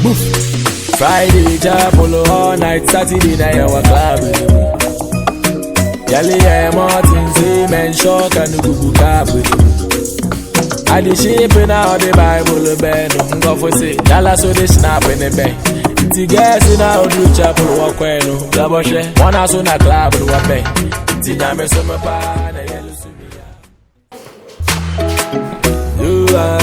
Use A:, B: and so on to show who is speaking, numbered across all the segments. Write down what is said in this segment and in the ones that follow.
A: Friday, Japolo all night, Saturday night, our club. Yali, Martin, men shock and Gugu Cap. I the shape in all the Bible, bed, go for say, Dallas, so they snap in the bank. The guys in our do chapel, walk when, Gaboshe, one house on a club, do a bank. Tiname summer pan, a yellow souvenir. You are,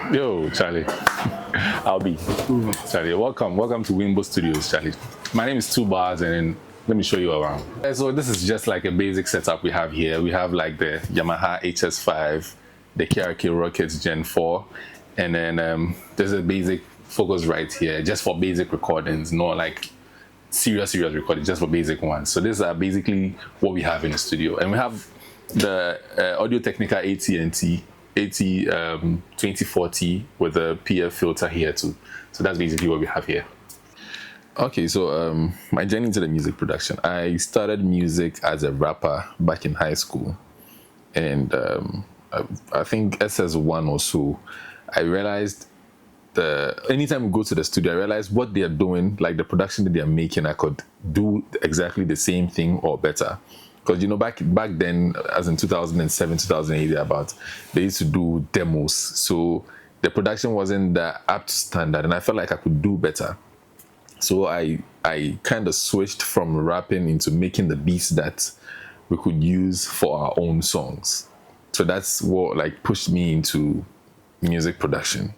B: Yo, Charlie. I'll be. Charlie, welcome to Wimbo Studios, Charlie. My name is 2 Bars, and let me show you around. So this is just like a basic setup we have here. We have like the Yamaha HS5, the KRK Rockets Gen 4, and then there's a basic focus right here, just for basic recordings, not like serious recording, just for basic ones. So these are basically what we have in the studio, and we have the Audio Technica AT&T 2040 with a PF filter here too. So that's basically what we have here. Okay, so my journey into the music production. I started music as a rapper back in high school, and I think SS1 or so. I realized anytime we go to the studio, I realized what they are doing, like the production that they are making, I could do exactly the same thing or better. Because, you know, back then, as in 2007, 2008, they used to do demos. So the production wasn't that up to standard, and I felt like I could do better. So I kind of switched from rapping into making the beats that we could use for our own songs. So that's what like pushed me into music production.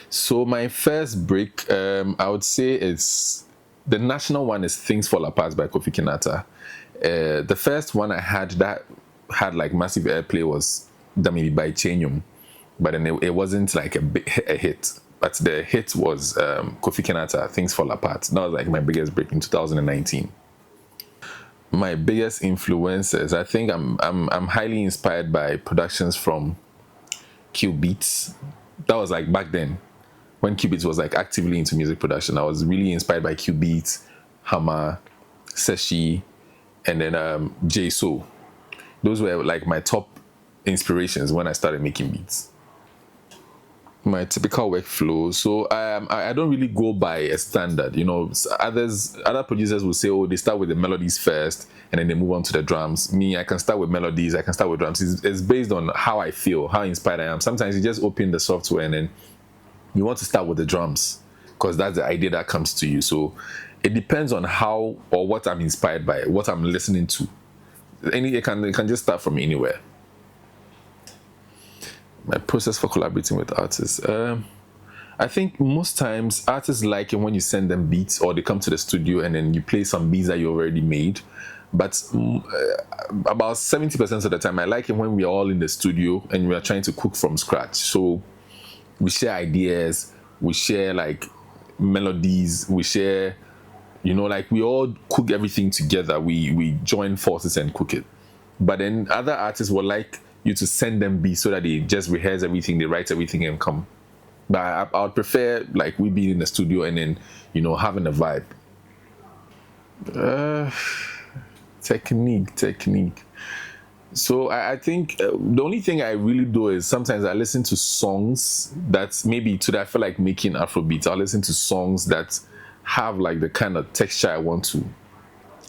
B: So my first break, I would say it's the national one is Things Fall Apart by Kofi Kinata. The first one I had that had like massive airplay was Damini by Chenyum, but then it wasn't like a hit. But the hit was Kofi Kinata, Things Fall Apart. That was like my biggest break in 2019. My biggest influences, I think I'm highly inspired by productions from Q Beats. That was like back then when Q Beats was like actively into music production. I was really inspired by Q Beats, Hammer, Seshi, and then J So. Those were like my top inspirations when I started making beats. My typical workflow. So I don't really go by a standard. You know, other producers will say, oh, they start with the melodies first and then they move on to the drums. Me, I can start with melodies, I can start with drums. It's based on how I feel, how inspired I am. Sometimes you just open the software and then you want to start with the drums because that's the idea that comes to you. So it depends on how or what I'm inspired by, what I'm listening to. It can just start from anywhere. My process for collaborating with artists. I think most times artists like it when you send them beats or they come to the studio and then you play some beats that you already made. But about 70% of the time, I like it when we're all in the studio and we are trying to cook from scratch. So we share ideas, we share like melodies, we share, you know, like we all cook everything together. We join forces and cook it. But then other artists will like you to send them beats so that they just rehearse everything, they write everything and come. But I would prefer like we be in the studio and then, you know, having a vibe. Technique. So I think the only thing I really do is sometimes I listen to songs that maybe today I feel like making Afrobeats. I'll listen to songs that have like the kind of texture I want to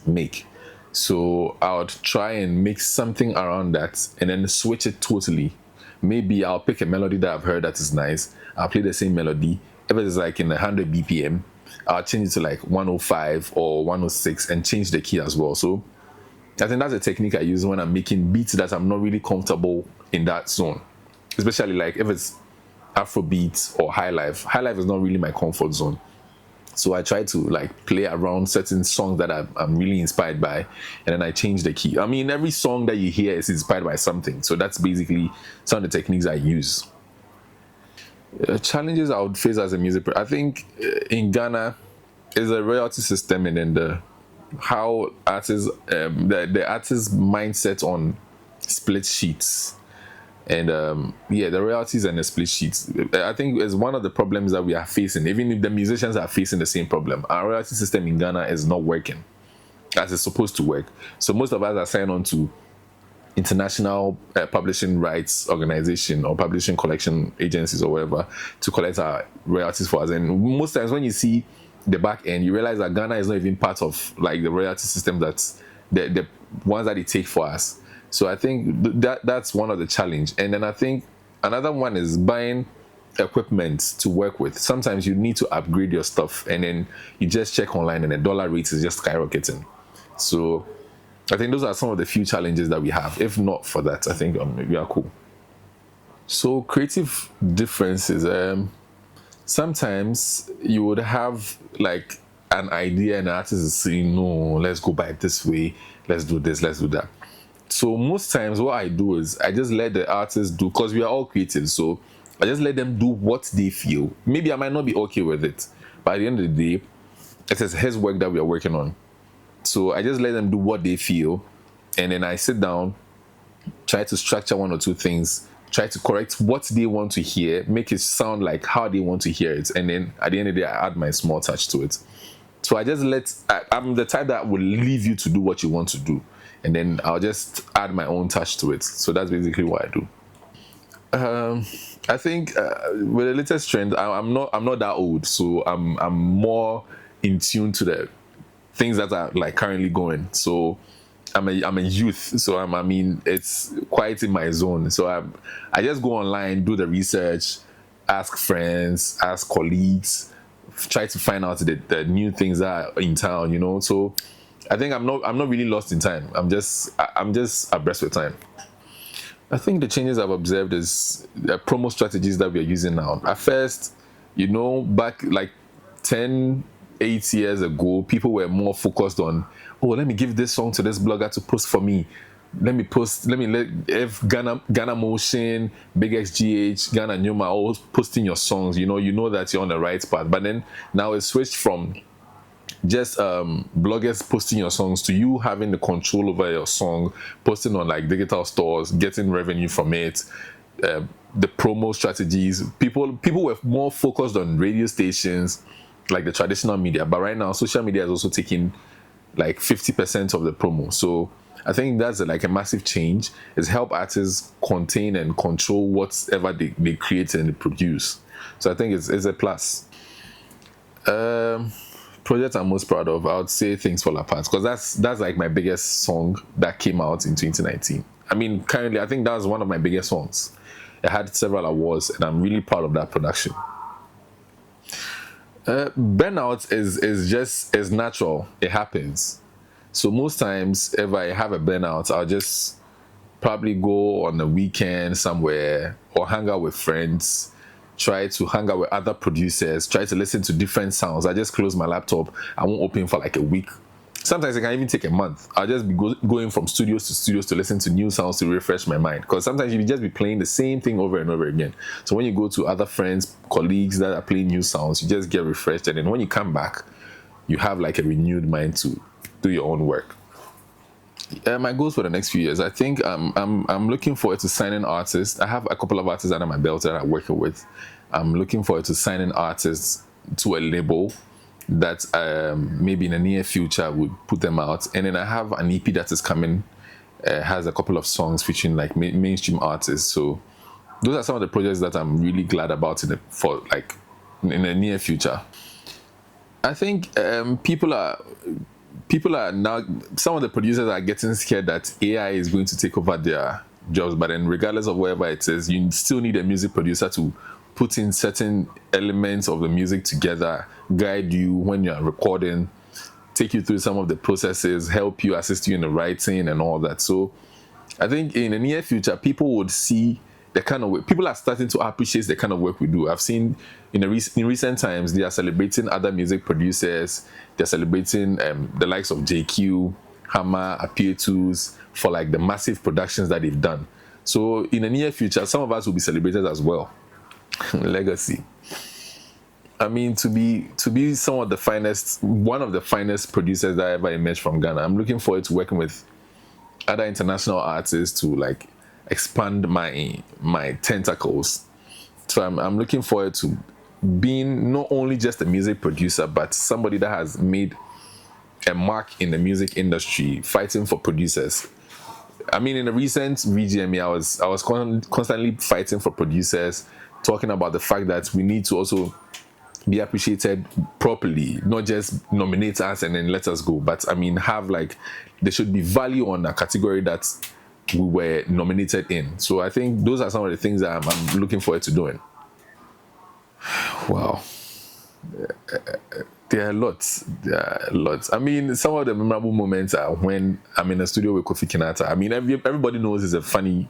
B: make. So I would try and mix something around that and then switch it totally. Maybe I'll pick a melody that I've heard that is nice. I'll play the same melody. If it's like in 100 BPM, I'll change it to like 105 or 106 and change the key as well. So I think that's a technique I use when I'm making beats that I'm not really comfortable in that zone. Especially like if it's Afrobeats or High Life. High Life is not really my comfort zone. So I try to like play around certain songs that I'm really inspired by, and then I change the key. I mean, every song that you hear is inspired by something. So that's basically some of the techniques I use. Challenges I would face as a music producer. I think in Ghana is a royalty system, and then how artists, the artist's mindset on split sheets. And the royalties and the split sheets, I think is one of the problems that we are facing. Even if the musicians are facing the same problem, our royalty system in Ghana is not working. as it's supposed to work. So most of us are signed on to international publishing rights organization or publishing collection agencies or whatever to collect our royalties for us. And most times when you see the back end, you realize that Ghana is not even part of like the royalty system that's the ones that they take for us. So I think that's one of the challenge. And then I think another one is buying equipment to work with. Sometimes you need to upgrade your stuff, and then you just check online and the dollar rate is just skyrocketing. So I think those are some of the few challenges that we have. If not for that, I think we are cool. So creative differences. Sometimes you would have like an idea and the artist is saying, no, let's go by it this way. Let's do this, let's do that. So most times what I do is I just let the artist do, because we are all creative. So I just let them do what they feel. Maybe I might not be okay with it, but at the end of the day, it is his work that we are working on. So I just let them do what they feel, and then I sit down, try to structure one or two things, try to correct what they want to hear, make it sound like how they want to hear it, and then at the end of the day, I add my small touch to it. So I'm the type that will leave you to do what you want to do, and then I'll just add my own touch to it. So that's basically what I do. I think with the latest trend, I'm not that old, so I'm more in tune to the things that are like currently going. So I'm a youth, so I mean it's quite in my zone. So I just go online, do the research, ask friends, ask colleagues, try to find out the new things that are in town, you know. So I think I'm not really lost in time. I'm just abreast with time. I think the changes I've observed is the promo strategies that we are using now. At first, you know, back like 10, 8 years ago, people were more focused on, oh, let me give this song to this blogger to post for me. Let if Ghana Motion, Big XGH, Ghana Numa all posting your songs, you know that you're on the right path. But then now it's switched from just bloggers posting your songs to you having the control over your song, posting on like digital stores, getting revenue from it. The promo strategies, people were more focused on radio stations, like the traditional media, but right now social media is also taking like 50% of the promo. So I think that's like a massive change. Is help artists contain and control whatever they create and they produce. So I think it's a plus. Project I'm most proud of, I would say Things Fall Apart, because that's like my biggest song that came out in 2019. I mean, currently I think that was one of my biggest songs. It had several awards, and I'm really proud of that production. Burnout is natural. It happens. So most times, if I have a burnout, I'll just probably go on a weekend somewhere or hang out with friends, try to hang out with other producers, try to listen to different sounds. I just close my laptop. I won't open for like a week. Sometimes it can even take a month. I'll just be going from studios to studios to listen to new sounds to refresh my mind. Because sometimes you just be playing the same thing over and over again. So when you go to other friends, colleagues that are playing new sounds, you just get refreshed. And then when you come back, you have like a renewed mind to do your own work. My goals for the next few years, I think I'm looking forward to signing artists. I have a couple of artists under my belt that I'm working with. I'm looking forward to signing artists to a label that maybe in the near future would put them out. And then I have an EP that is coming, has a couple of songs featuring like mainstream artists. So those are some of the projects that I'm really glad about in the near future. I think people are now, some of the producers are getting scared that AI is going to take over their jobs, but then regardless of wherever it is, you still need a music producer to put in certain elements of the music together, guide you when you're recording, take you through some of the processes, help you, assist you in the writing and all that. So I think in the near future, people would see the kind of work, people are starting to appreciate the kind of work we do. I've seen in recent times, they are celebrating other music producers. They're celebrating the likes of JQ, Hammer, Apietus for like the massive productions that they've done. So in the near future, some of us will be celebrated as well. Legacy. I mean, to be one of the finest producers that ever emerged from Ghana. I'm looking forward to working with other international artists to like expand my tentacles. So I'm looking forward to being not only just a music producer, but somebody that has made a mark in the music industry, fighting for producers. I mean, in the recent VGMA, I was constantly fighting for producers, talking about the fact that we need to also be appreciated properly, not just nominate us and then let us go, but I mean, have like, there should be value on a category that we were nominated in. So I think those are some of the things that I'm looking forward to doing. Wow. There are lots. There are lots. I mean, some of the memorable moments are when I'm in a studio with Kofi Kinata. I mean, everybody knows he's a funny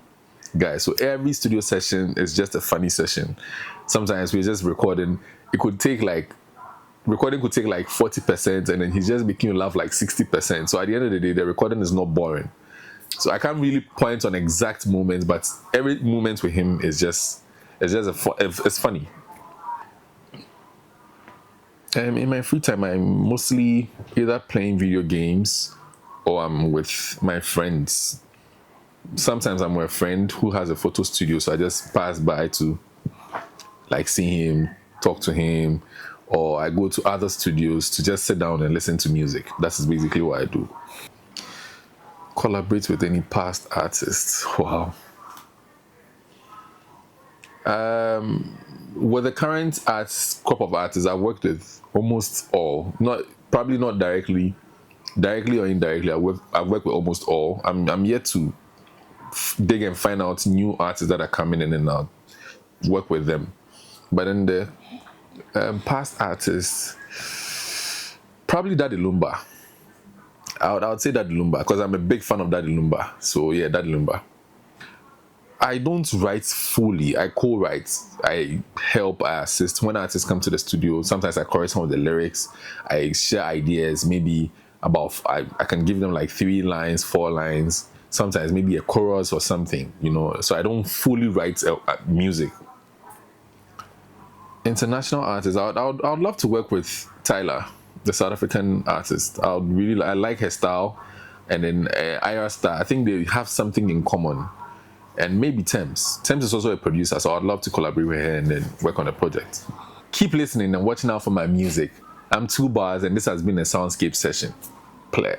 B: guy. So every studio session is just a funny session. Sometimes we're just recording. Recording could take like 40%, and then he's just making you laugh like 60%. So at the end of the day, the recording is not boring. So I can't really point on exact moments, but every moment with him is it's funny. In my free time, I'm mostly either playing video games or I'm with my friends. Sometimes I'm with a friend who has a photo studio, so I just pass by to like see him, talk to him, or I go to other studios to just sit down and listen to music. That's basically what I do. Collaborate with any past artists. Wow. With the current crop of artists, I've worked with almost all. Probably not directly or indirectly. I've worked with almost all. I'm yet to dig and find out new artists that are coming in and out. Work with them, but in the past artists, probably Daddy Lumba. I would say Daddy Lumba because I'm a big fan of Daddy Lumba. So yeah, Daddy Lumba. I don't write fully. I co-write. I help. I assist when artists come to the studio. Sometimes I correct some of the lyrics. I share ideas. Maybe I can give them like 3 lines, 4 lines. Sometimes maybe a chorus or something. So I don't fully write music. International artists. I would love to work with Tyler, the South African artist. I like her style, and then Ira Star. I think they have something in common. And maybe Thames. Thames is also a producer, so I'd love to collaborate with her and then work on a project. Keep listening and watching out for my music. I'm 2 Bars, and this has been a Soundscape session. Play.